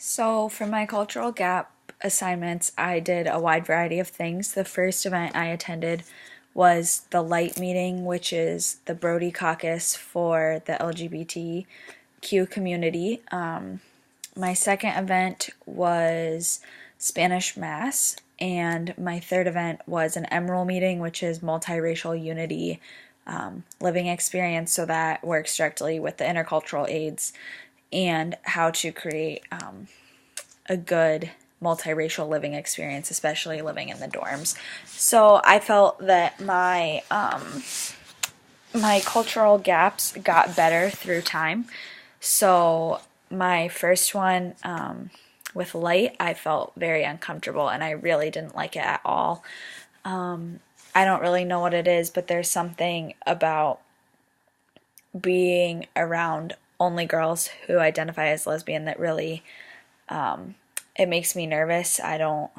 So, for my cultural gap assignments, I did a wide variety of things. The first event I attended was the Light meeting, which is the Brody Caucus for the LGBTQ community. My second event was Spanish Mass, and my third event was an Emerald meeting, which is multiracial unity living experience. So that works directly with the intercultural aids and how to create a good multiracial living experience, especially living in the dorms. So I felt that my cultural gaps got better through time. So my first one with Light, I felt very uncomfortable and I really didn't like it at all. I don't really know what it is, but there's something about being around only girls who identify as lesbian that really it makes me nervous. I don't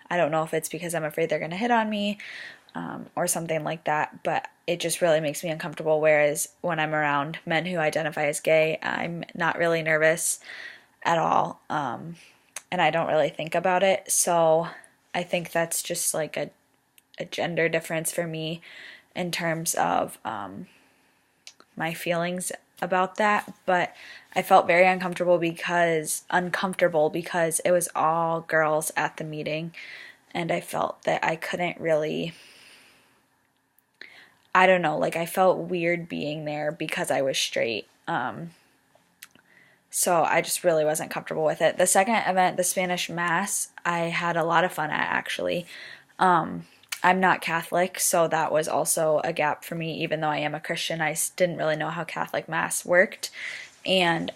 know if it's because I'm afraid they're going to hit on me or something like that, but it just really makes me uncomfortable. Whereas when I'm around men who identify as gay, I'm not really nervous at all, and I don't really think about it. So I think that's just like a gender difference for me in terms of my feelings about that. But I felt very uncomfortable because it was all girls at the meeting, and I felt that I couldn't really, I don't know, like I felt weird being there because I was straight. So I just really wasn't comfortable with it. The second event, the Spanish Mass, I had a lot of fun at actually. I'm not Catholic, so that was also a gap for me. Even though I am a Christian, I didn't really know how Catholic Mass worked. And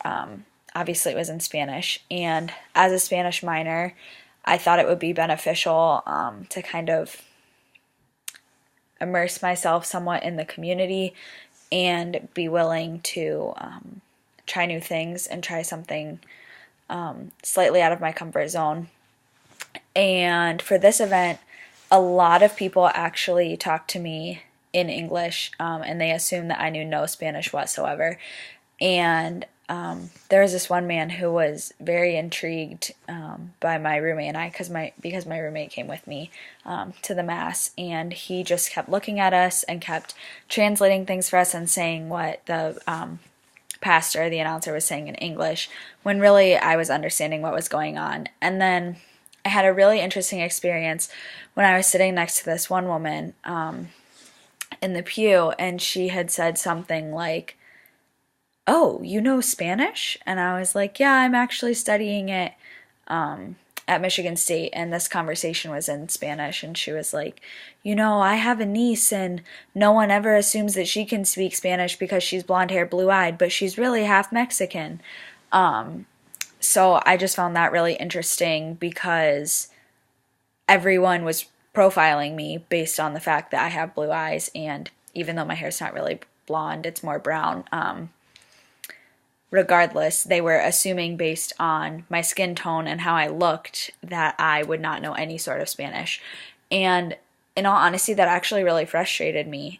obviously it was in Spanish. And as a Spanish minor, I thought it would be beneficial to kind of immerse myself somewhat in the community and be willing to try new things and try something slightly out of my comfort zone. And for this event, a lot of people actually talked to me in English, and they assumed that I knew no Spanish whatsoever. And there was this one man who was very intrigued by my roommate and I, because my roommate came with me to the Mass, and he just kept looking at us and kept translating things for us and saying what the pastor, the announcer, was saying in English, when really I was understanding what was going on. And then I had a really interesting experience when I was sitting next to this one woman in the pew, and she had said something like, "Oh, you know Spanish?" And I was like, "Yeah, I'm actually studying it at Michigan State." And this conversation was in Spanish, and she was like, "I have a niece, and no one ever assumes that she can speak Spanish because she's blonde haired, blue eyed, but she's really half Mexican." So I just found that really interesting because everyone was profiling me based on the fact that I have blue eyes, and even though my hair's not really blonde, it's more brown. Regardless, they were assuming based on my skin tone and how I looked that I would not know any sort of Spanish. And in all honesty, that actually really frustrated me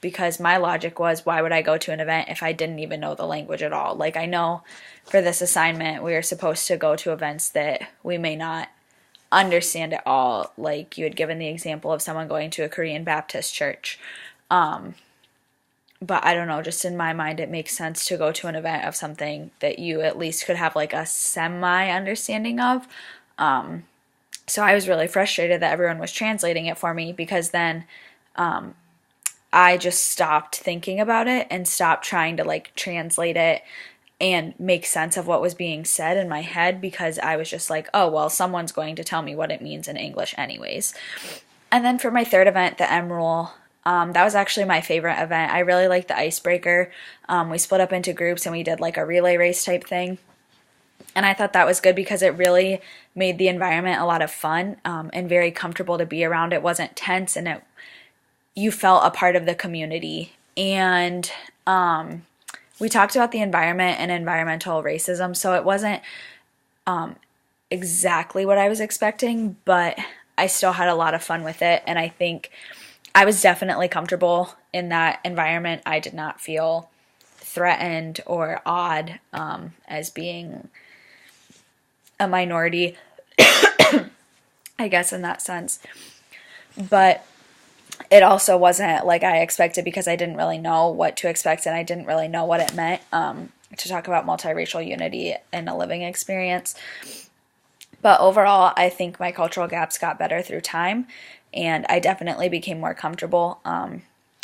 because my logic was, why would I go to an event if I didn't even know the language at all? Like, I know for this assignment, we were supposed to go to events that we may not understand at all. Like, you had given the example of someone going to a Korean Baptist church. But I don't know, just in my mind, it makes sense to go to an event of something that you at least could have like a semi-understanding of. So I was really frustrated that everyone was translating it for me, because then I just stopped thinking about it and stopped trying to like translate it and make sense of what was being said in my head, because I was just like, oh, well, someone's going to tell me what it means in English anyways. And then for my third event, the Emerald, that was actually my favorite event. I really liked the icebreaker. We split up into groups and we did like a relay race type thing. And I thought that was good because it really made the environment a lot of fun and very comfortable to be around. It wasn't tense, and you felt a part of the community. And we talked about the environment and environmental racism, so it wasn't exactly what I was expecting, but I still had a lot of fun with it, and I think I was definitely comfortable in that environment. I did not feel threatened or odd as being a minority, I guess, in that sense. But it also wasn't like I expected, because I didn't really know what to expect, and I didn't really know what it meant to talk about multiracial unity in a living experience. But overall, I think my cultural gaps got better through time, and I definitely became more comfortable.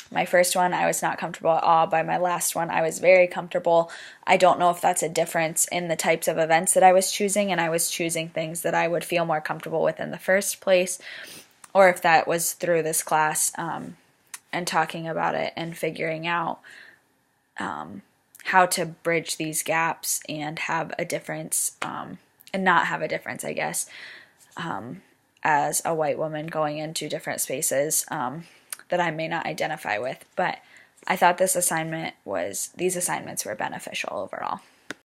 My first one, I was not comfortable at all. By my last one, I was very comfortable. I don't know if that's a difference in the types of events that I was choosing, and I was choosing things that I would feel more comfortable with in the first place, or if that was through this class and talking about it and figuring out how to bridge these gaps and have a difference, and not have a difference, I guess, as a white woman going into different spaces that I may not identify with. But I thought these assignments were beneficial overall.